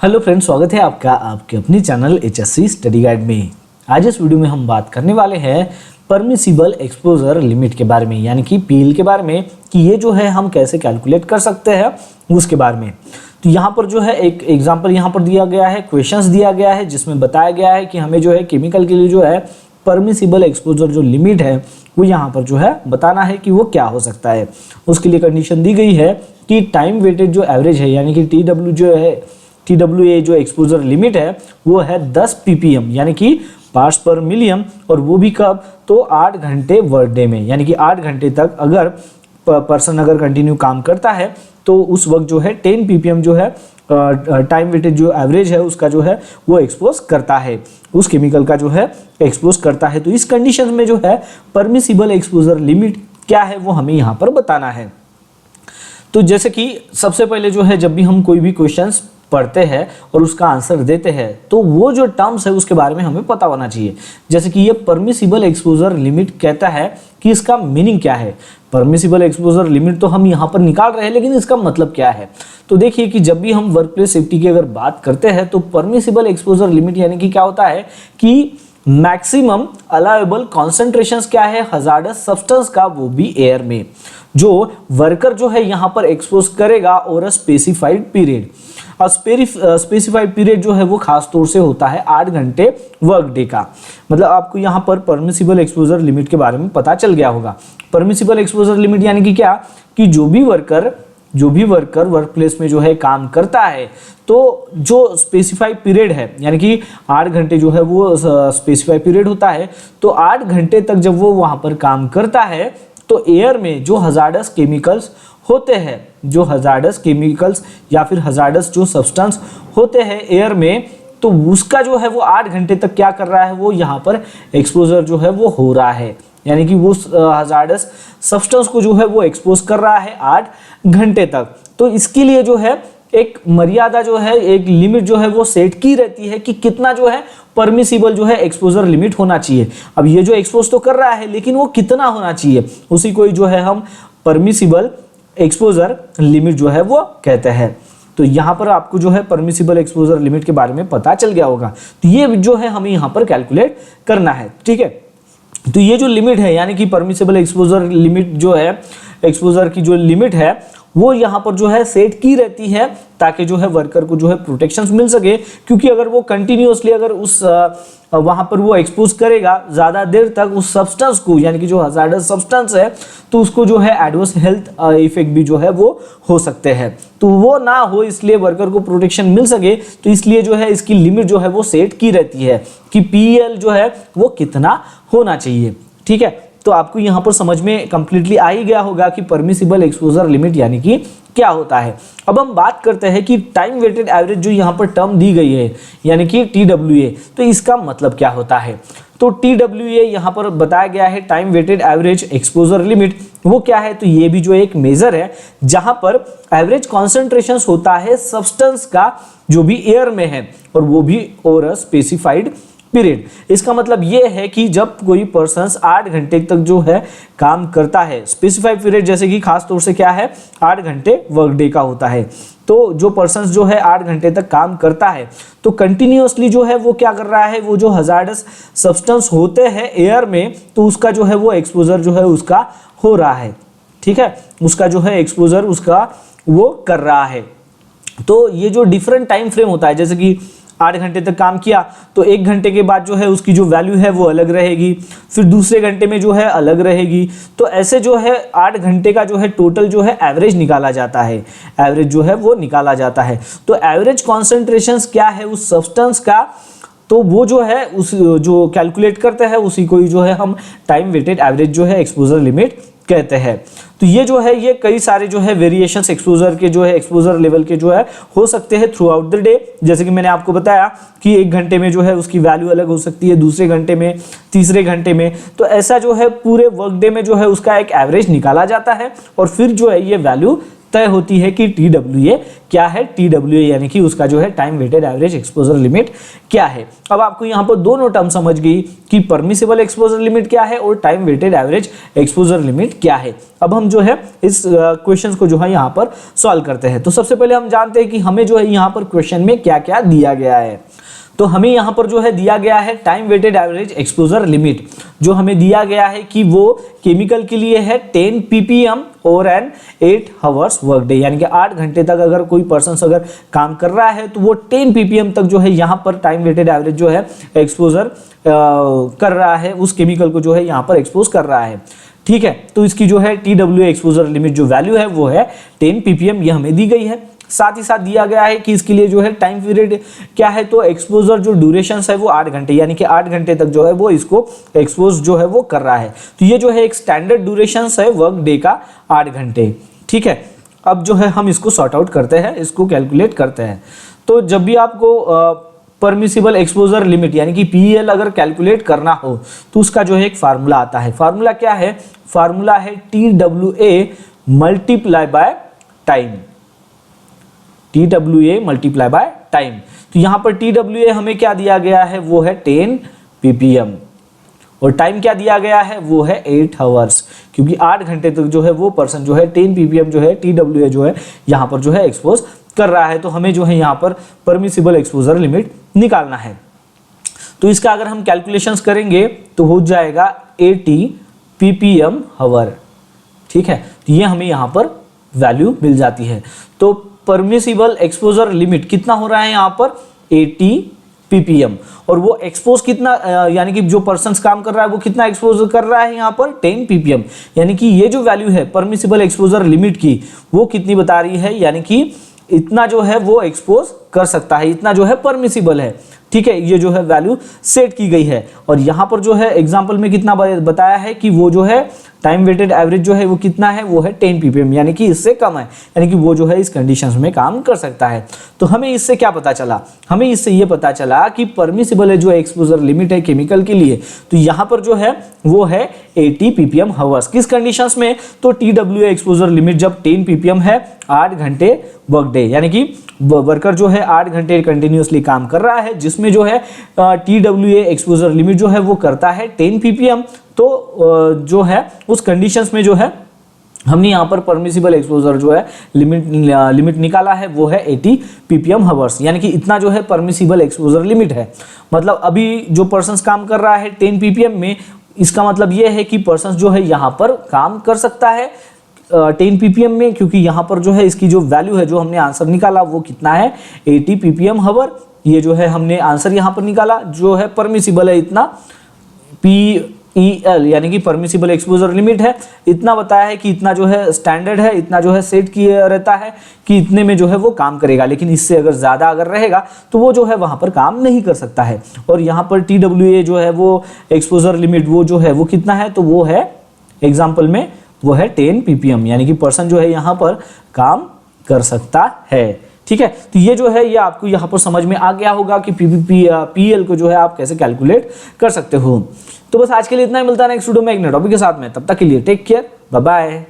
Hello friends, स्वागत है आपका आपके अपने चैनल HSC स्टडी गाइड में। आज इस वीडियो में हम बात करने वाले हैं परमिसिबल एक्सपोजर लिमिट के बारे में, यानी कि PL के बारे में, कि ये जो है हम कैसे कैलकुलेट कर सकते हैं उसके बारे में। तो यहाँ पर जो है एक एग्जांपल यहाँ पर दिया गया है, क्वेश्चंस दिया गया है, जिसमें बताया गया है कि हमें जो है केमिकल के लिए जो है परमिसिबल एक्सपोजर जो लिमिट है वो यहाँ पर जो है बताना है कि वो क्या हो सकता है। उसके लिए कंडीशन दी गई है कि टाइम वेटेड जो एवरेज है, यानी कि TW जो है TWA जो एक्सपोजर लिमिट है वो है 10 ppm, यानी कि पार्ट्स पर मिलियन, और वो भी कब, तो 8 घंटे वर्क डे में, यानी कि 8 घंटे तक अगर पर्सन अगर कंटिन्यू काम करता है तो उस वक्त जो है 10 ppm जो है टाइम वेटेड जो एवरेज है उसका जो है वो एक्सपोज करता है, उस केमिकल का जो है एक्सपोज करता है। तो इस कंडीशन में जो है परमिसिबल एक्सपोजर लिमिट क्या है वो हमें यहाँ पर बताना है। तो जैसे कि सबसे पहले जो है जब भी हम कोई भी क्वेश्चंस पढ़ते हैं और उसका आंसर देते हैं तो वो जो टर्म्स है उसके बारे में हमें पता होना चाहिए। जैसे कि ये परमिसिबल एक्सपोजर लिमिट कहता है कि इसका मीनिंग क्या है। परमिसिबल एक्सपोजर लिमिट तो हम यहाँ पर निकाल रहे हैं, लेकिन इसका मतलब क्या है। तो देखिए कि जब भी हम वर्क प्लेस सेफ्टी की अगर बात करते हैं तो परमिसिबल एक्सपोजर लिमिट यानी कि क्या होता है कि मैक्सिमम अलाउएबल कॉन्सेंट्रेशंस क्या है हजार्डस सब्सटेंस का, वो भी एयर में, जो वर्कर जो है यहाँ पर एक्सपोज करेगा और स्पेसिफाइड पीरियड। स्पेसिफाइड पीरियड जो है वो खास तौर से होता है 8 घंटे वर्क डे का। मतलब आपको यहाँ पर परमिसिबल एक्सपोजर लिमिट के बारे में पता चल गया होगा। परमिसिबल एक्सपोजर लिमिट यानी कि क्या, कि जो भी वर्कर वर्क प्लेस में जो है काम करता है तो जो स्पेसिफाइड पीरियड है, यानी कि 8 घंटे जो है वो स्पेसिफाइड पीरियड होता है, तो 8 घंटे तक जब वो वहां पर काम करता है तो एयर में जो हजार्डस केमिकल्स होते हैं, जो हजार्डस केमिकल्स या फिर हजार्डस जो सब्सटेंस होते हैं एयर में, तो उसका जो है वो 8 घंटे तक क्या कर रहा है, वो यहाँ पर एक्सपोजर जो है वो हो रहा है, यानी कि वो हजार्डस सब्सटेंस को जो है वो एक्सपोज कर रहा है 8 घंटे तक। तो इसके लिए जो है एक मर्यादा जो है, एक लिमिट जो है वो सेट की रहती है कि कितना जो है परमिसिबल जो है एक्सपोजर लिमिट होना चाहिए। अब ये जो एक्सपोज तो कर रहा है लेकिन वो कितना होना चाहिए, उसी को जो है हम परमिसिबल एक्सपोजर लिमिट जो है वो कहते हैं। तो यहाँ पर आपको जो है परमिसिबल एक्सपोजर लिमिट के बारे में पता चल गया होगा। तो ये जो है हमें यहाँ पर कैलकुलेट करना है, ठीक है। तो ये जो लिमिट है यानी कि परमिसिबल एक्सपोजर लिमिट जो है, एक्सपोजर की जो लिमिट है वो यहाँ पर जो है सेट की रहती है ताकि जो है वर्कर को जो है प्रोटेक्शन मिल सके। क्योंकि अगर वो कंटिन्यूअसली अगर उस वहां पर वो एक्सपोज करेगा ज़्यादा देर तक उस सब्सटेंस को, यानी कि जो हजार्डस सब्सटेंस है, तो उसको जो है एडवर्स हेल्थ इफेक्ट भी जो है वो हो सकते हैं। तो वो ना हो, इसलिए वर्कर को प्रोटेक्शन मिल सके, तो इसलिए जो है इसकी लिमिट जो है वो सेट की रहती है कि PL जो है वो कितना होना चाहिए, ठीक है। तो आपको यहाँ पर समझ में कंप्लीटली आ ही गया होगा कि परमिसिबल एक्सपोजर लिमिट यानी कि क्या होता है। अब हम बात करते हैं कि टाइम वेटेड एवरेज जो यहाँ पर टर्म दी गई है यानी कि TWA, तो इसका मतलब क्या होता है। तो TWA यहाँ पर बताया गया है time weighted average exposure limit, वो क्या है, तो ये भी जो एक मेजर है जहां पर एवरेज कॉन्सेंट्रेशन होता है सब्सटेंस का जो भी एयर में है, और वो भी ओवर स्पेसिफाइड पीरियड। इसका मतलब ये है कि जब कोई पर्सन 8 घंटे तक जो है काम करता है, स्पेसिफाइड पीरियड जैसे कि खास तौर से क्या है 8 घंटे वर्क डे का होता है, तो जो पर्सन जो है 8 घंटे तक काम करता है तो कंटिन्यूअसली जो है वो क्या कर रहा है, वो जो हजार्डस सब्सटेंस होते हैं एयर में, तो उसका जो है वो एक्सपोजर जो है उसका हो रहा है, ठीक है, उसका जो है एक्सपोजर उसका वो कर रहा है। तो ये जो डिफरेंट टाइम फ्रेम होता है, जैसे कि 8 घंटे तक काम किया तो 1 घंटे के बाद जो है उसकी जो वैल्यू है वो अलग रहेगी, फिर दूसरे घंटे में जो है अलग रहेगी। तो ऐसे जो है 8 घंटे का जो है टोटल जो है एवरेज निकाला जाता है, एवरेज जो है वो निकाला जाता है। तो एवरेज कॉन्सेंट्रेशंस क्या है उस सब्सटेंस का, तो वो जो है उस जो कैलकुलेट करते हैं उसी को ही जो है हम टाइम वेटेड एवरेज जो है एक्सपोजर लिमिट कहते हैं। तो ये जो है ये कई सारे जो है वेरिएशंस एक्सपोजर के जो है एक्सपोजर लेवल के जो है हो सकते हैं थ्रू आउट द डे। जैसे कि मैंने आपको बताया कि 1 घंटे में जो है उसकी वैल्यू अलग हो सकती है, दूसरे घंटे में, तीसरे घंटे में। तो ऐसा जो है पूरे वर्क डे में जो है उसका एक एवरेज निकाला जाता है और फिर जो है ये वैल्यू तय होती है कि TWA क्या है, TWA यानी कि उसका जो है time weighted average exposure limit क्या है। अब आपको यहाँ पर दोनों टर्म समझ गई कि परमिसिबल एक्सपोजर लिमिट क्या है और time weighted average exposure limit क्या है। अब हम जो है इस क्वेश्चन को जो है यहाँ पर सॉल्व करते हैं। तो सबसे पहले हम जानते हैं कि हमें जो है यहाँ पर क्वेश्चन में क्या क्या दिया गया है। तो हमें यहाँ पर जो है दिया गया है time weighted average exposure limit, जो हमें दिया गया है कि वो केमिकल के लिए है 10 ppm और एन 8 आवर्स वर्क डे, यानी कि 8 घंटे तक अगर कोई पर्सन अगर काम कर रहा है तो वो 10 ppm तक जो है यहाँ पर टाइम वेटेड एवरेज जो है एक्सपोजर कर रहा है, उस केमिकल को जो है यहाँ पर एक्सपोज कर रहा है। ठीक है, तो इसकी जो है TWA एक्सपोजर लिमिट जो वैल्यू है वो है 10 ppm, ये हमें दी गई है। साथ ही साथ दिया गया है कि इसके लिए जो है टाइम पीरियड क्या है, तो एक्सपोजर जो ड्यूरेशन है वो 8 घंटे, यानी कि 8 घंटे तक जो है वो इसको एक्सपोज जो है वो कर रहा है। तो ये जो है एक स्टैंडर्ड ड्यूरेशन है वर्क डे का 8 घंटे। ठीक है, अब जो है हम इसको सॉर्ट आउट करते हैं, इसको कैलकुलेट करते हैं। तो जब भी आपको परमिसिबल एक्सपोजर लिमिट यानी कि PEL अगर कैलकुलेट करना हो तो उसका जो है एक फार्मूला आता है। फार्मूला क्या है? फार्मूला है TWA multiply by time, TWA multiply by time. तो यहाँ पर TWA हमें क्या दिया गया है, वो है 10 ppm और टाइम क्या दिया गया है, वो है 8 आवर्स, क्योंकि 8 घंटे तक जो है वो पर्सन जो है 10 ppm जो है TWA जो है यहाँ पर जो है एक्सपोज कर रहा है। तो हमें जो है यहाँ पर परमिसिबल एक्सपोजर लिमिट निकालना है। तो इसका अगर हम कैलकुलेशंस करेंगे तो हो जाएगा 80 ppm आवर। ठीक है, तो ये हमें यहाँ पर वैल्यू मिल जाती है। तो परमिसिबल एक्सपोजर लिमिट कितना हो रहा है यहाँ पर 80 ppm, और वो एक्सपोज कितना यानी कि जो पर्सन काम कर रहा है वो कितना एक्सपोज कर रहा है यहाँ पर 10 ppm, यानी कि ये जो वैल्यू है परमिसिबल एक्सपोजर लिमिट की वो कितनी बता रही है, यानी कि इतना जो है वो एक्सपोज कर सकता है, इतना जो है परमिसिबल है। ठीक है, ये जो है वैल्यू सेट की गई है। और यहाँ पर जो है एग्जांपल में कितना बताया है कि वो जो है टाइम वेटेड एवरेज जो है वो कितना है, वो है 10 ppm, यानी कि इससे कम है, यानी कि वो जो है इस कंडीशंस में काम कर सकता है। तो हमें इससे क्या पता चला? हमें इससे ये पता चला कि परमिसिबल है जो एक्सपोजर लिमिट है केमिकल के लिए, तो यहाँ पर जो है वो है 80 ppm आवर्स। किस कंडीशंस में? तो TWA एक्सपोजर लिमिट जब 10 ppm है, 8 घंटे वर्क डे, यानी कि वर्कर जो है 8 घंटे कंटिन्यूसली काम कर रहा है, जिसमें जो है TWA एक्सपोजर लिमिट जो है वो करता है 10 ppm। तो जो है उस कंडीशंस में जो है हमने यहाँ पर परमिसिबल एक्सपोजर जो है लिमिट निकाला है वो है 80 ppm आवर्स, यानी कि इतना जो है परमिसिबल एक्सपोजर लिमिट है। मतलब अभी जो पर्सन काम कर रहा है 10 ppm में, इसका मतलब ये है कि पर्सन जो है यहाँ पर काम कर सकता है 10 ppm में, क्योंकि यहाँ पर जो है इसकी जो वैल्यू है, जो हमने आंसर निकाला वो कितना है 80 ppm आवर। ये जो है हमने आंसर यहाँ पर निकाला, जो है परमिसिबल है इतना PEL यानी कि परमिसिबल एक्सपोजर लिमिट है, इतना बताया है कि इतना जो है स्टैंडर्ड है, इतना जो है सेट किया रहता है कि इतने में जो है वो काम करेगा, लेकिन इससे अगर ज़्यादा अगर रहेगा तो वो जो है वहाँ पर काम नहीं कर सकता है। और यहाँ पर TWA जो है वो एक्सपोजर लिमिट वो जो है वो कितना है, तो वो है एग्जाम्पल में वो है 10 ppm, यानी कि पर्सन जो है यहाँ पर काम कर सकता है। ठीक है, तो ये जो है ये आपको यहाँ पर समझ में आ गया होगा कि PEL को जो है आप कैसे कैलकुलेट कर सकते हो। तो बस आज के लिए इतना ही, मिलता है नेक्स्ट वीडियो में एक नए टॉपिक के साथ में। तब तक के लिए टेक केयर, बाय बाय।